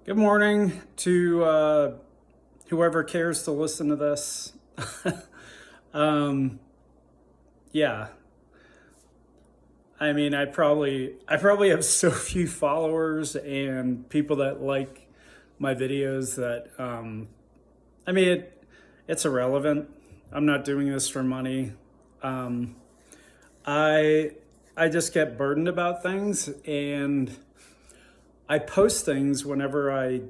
Good morning to whoever cares to listen to this. um, yeah, I mean, I probably have so few followers and people that like my videos that I mean it's irrelevant. I'm not doing this for money. Um, I I just get burdened about things and I post things whenever I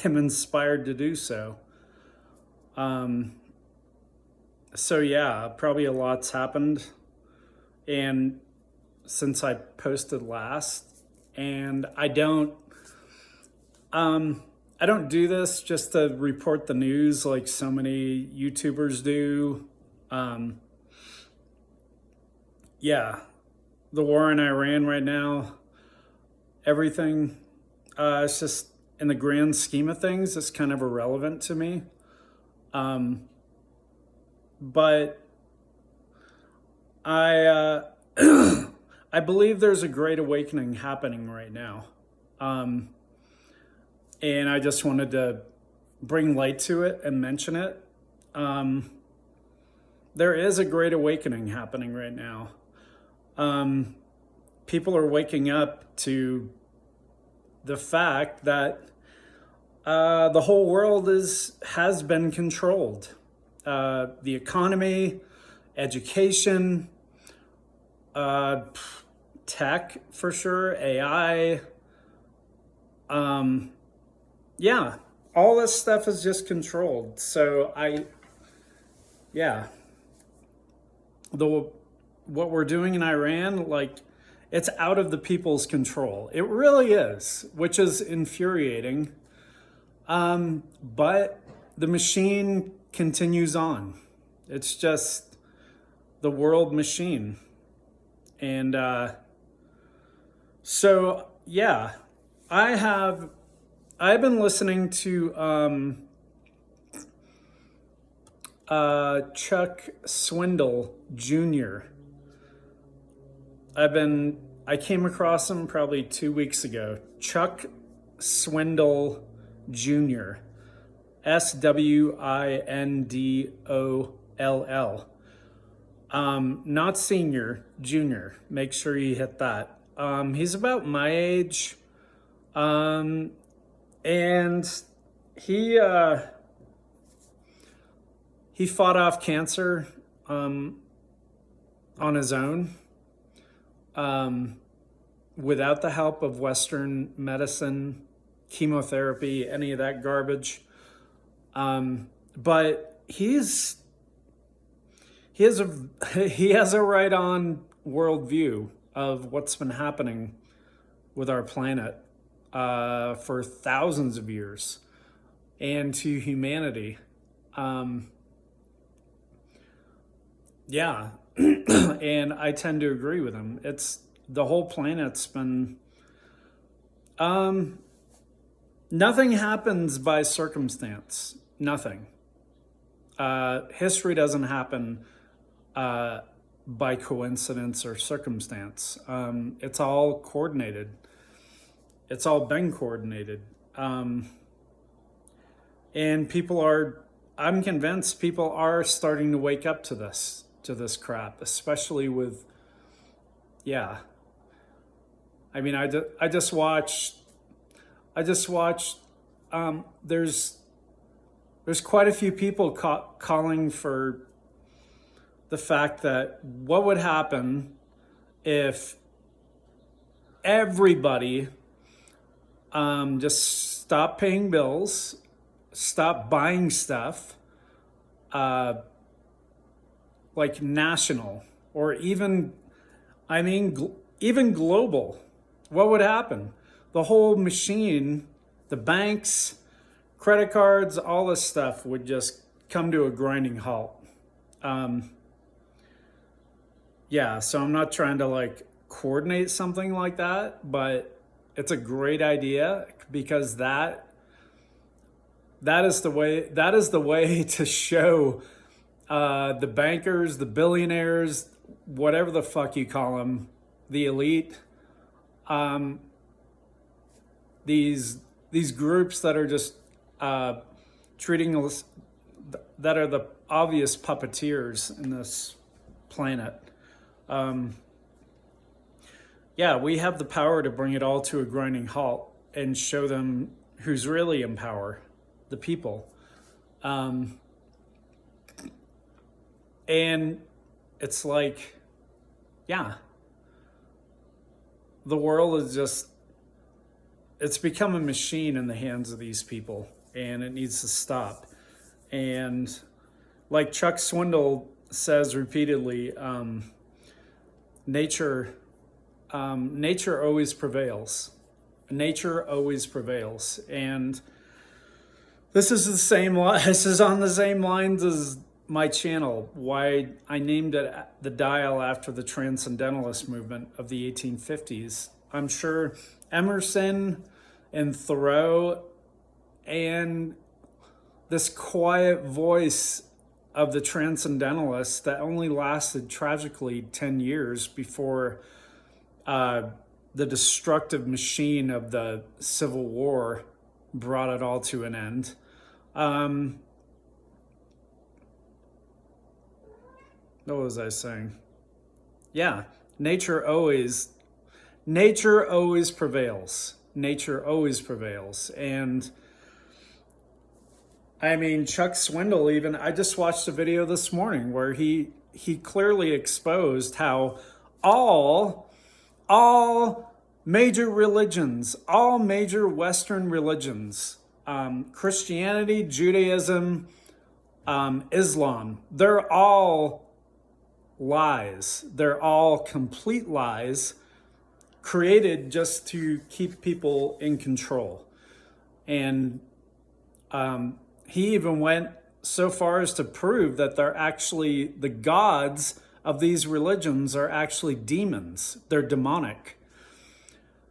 am inspired to do so. Um, so yeah, probably a lot's happened, and since I posted last, and I don't do this just to report the news like so many YouTubers do. Um, yeah, the war in Iran right now, everything. It's just in the grand scheme of things, it's kind of irrelevant to me. Um, but I I believe there's a great awakening happening right now, um, and I just wanted to bring light to it and mention it. Um, there is a great awakening happening right now. Um, People are waking up to the fact that the whole world has been controlled. The economy, education, uh, tech for sure, AI. Um, yeah, all this stuff is just controlled. Yeah, the what we're doing in Iran, like it's out of the people's control. It really is, which is infuriating. But the machine continues on. It's just the world machine. And so, yeah, I have I've been listening to Chuck Swindle Jr. I came across him probably 2 weeks ago. Chuck Swindle Jr. Swindoll. Not senior, junior. Make sure you hit that. He's about my age, um, and he uh, he fought off cancer um, on his own, um, without the help of Western medicine, chemotherapy, any of that garbage. But he has a he has a right on worldview of what's been happening with our planet for thousands of years and to humanity. Um, yeah, and I tend to agree with him. It's the whole planet's been um, nothing happens by circumstance. Nothing. History doesn't happen uh, by coincidence or circumstance. It's all coordinated. It's all been coordinated. Um, and I'm convinced people are starting to wake up to this crap, especially with, yeah. I mean, I just watched, there's quite a few people calling for the fact that what would happen if everybody just stopped paying bills, stopped buying stuff, uh, like national or even, even global. What would happen? The whole machine, the banks, credit cards, all this stuff would just come to a grinding halt. Um, yeah, so I'm not trying to like coordinate something like that, but it's a great idea because that is the way to show the bankers, the billionaires, whatever the fuck you call them, the elite, um, these these groups that are just treating us, that are the obvious puppeteers in this planet. Yeah, we have the power to bring it all to a grinding halt and show them who's really in power, the people. And it's like, yeah, the world is just, it's become a machine in the hands of these people, and it needs to stop. And like Chuck Swindoll says repeatedly, nature always prevails. Nature always prevails. And this is the same. This is on the same lines as my channel. Why I named it The Dial after the Transcendentalist movement of the 1850s. I'm sure Emerson and Thoreau and this quiet voice of the Transcendentalists that only lasted tragically 10 years before the destructive machine of the Civil War brought it all to an end. What was I saying? Yeah, nature always prevails. Nature always prevails. And I mean, Chuck Swindoll even, I just watched a video this morning where he clearly exposed how all major religions, all major Western religions, Christianity, Judaism, Islam, they're all lies. They're all complete lies created just to keep people in control. And he even went so far as to prove that they're actually, the gods of these religions are actually demons. They're demonic.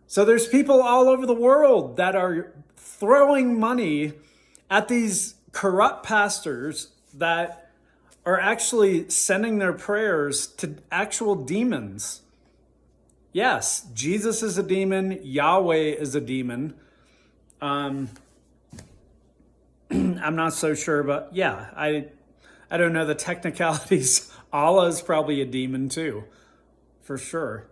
So there's people all over the world that are throwing money at these corrupt pastors that are actually sending their prayers to actual demons. Yes, Jesus is a demon. Yahweh is a demon. I'm not so sure, but yeah, I don't know the technicalities. Allah is probably a demon too, for sure.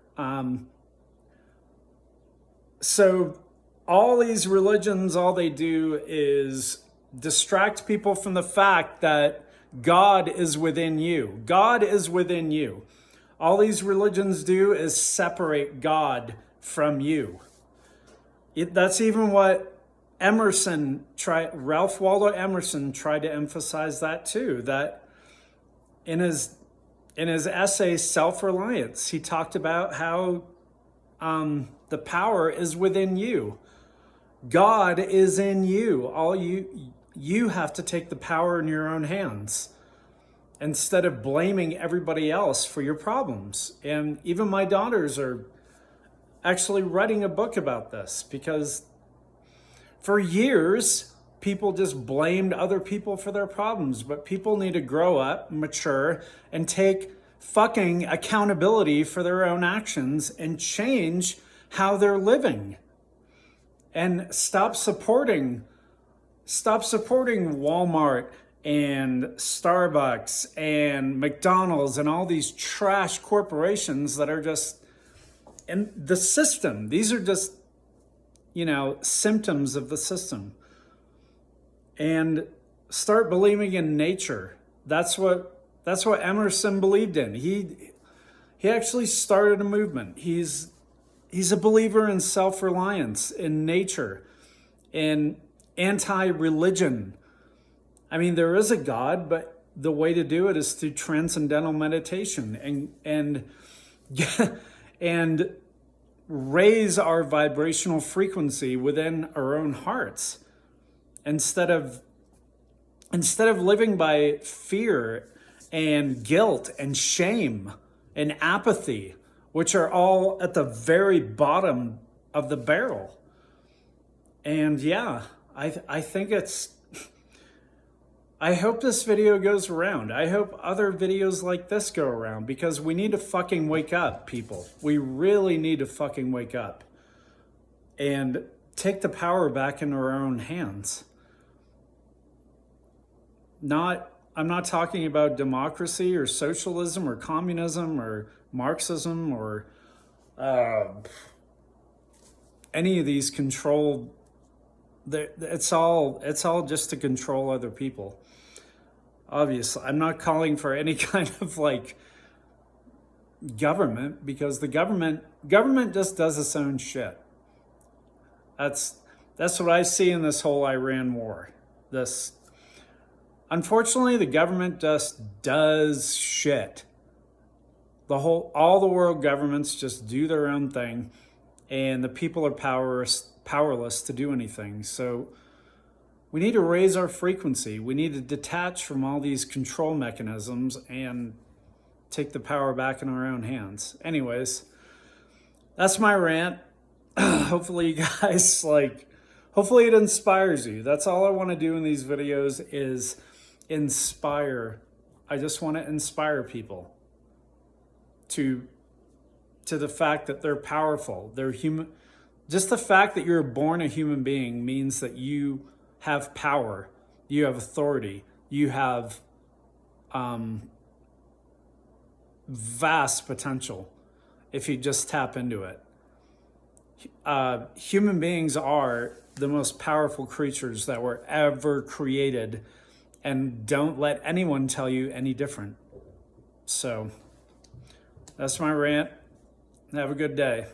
So all these religions, all they do is distract people from the fact that God is within you. God is within you. All these religions do is separate God from you. That's even what Ralph Waldo Emerson tried to emphasize that too, that in his essay, Self-Reliance, he talked about how the power is within you. God is in you. All you have to take the power in your own hands instead of blaming everybody else for your problems. And even my daughters are actually writing a book about this, because for years, people just blamed other people for their problems. But people need to grow up, mature, and take fucking accountability for their own actions and change how they're living. And stop supporting Walmart and Starbucks and McDonald's and all these trash corporations that are just in the system. These are just, symptoms of the system. And start believing in nature. That's what Emerson believed in. He actually started a movement. He's a believer in self-reliance, in nature, in anti-religion. I mean, there is a God, but the way to do it is through transcendental meditation and raise our vibrational frequency within our own hearts instead of living by fear and guilt and shame and apathy, which are all at the very bottom of the barrel. And yeah, I think I hope this video goes around. I hope other videos like this go around, because we need to fucking wake up, people. We really need to fucking wake up. And take the power back into our own hands. I'm not talking about democracy or socialism or communism or Marxism or any of these controlled. It's all just to control other people. Obviously, I'm not calling for any kind of like government, because the government just does its own shit. That's what I see in this whole Iran war. Unfortunately, the government just does shit. All the world governments just do their own thing, and the people are powerless to do anything. So we need to raise our frequency. We need to detach from all these control mechanisms and take the power back in our own hands. Anyways, that's my rant. Hopefully you guys hopefully it inspires you. That's all I want to do in these videos is inspire. I just want to inspire people to the fact that they're powerful. They're human. Just the fact that you're born a human being means that you have power. You have authority. You have vast potential if you just tap into it. Human beings are the most powerful creatures that were ever created, and don't let anyone tell you any different. So that's my rant. Have a good day.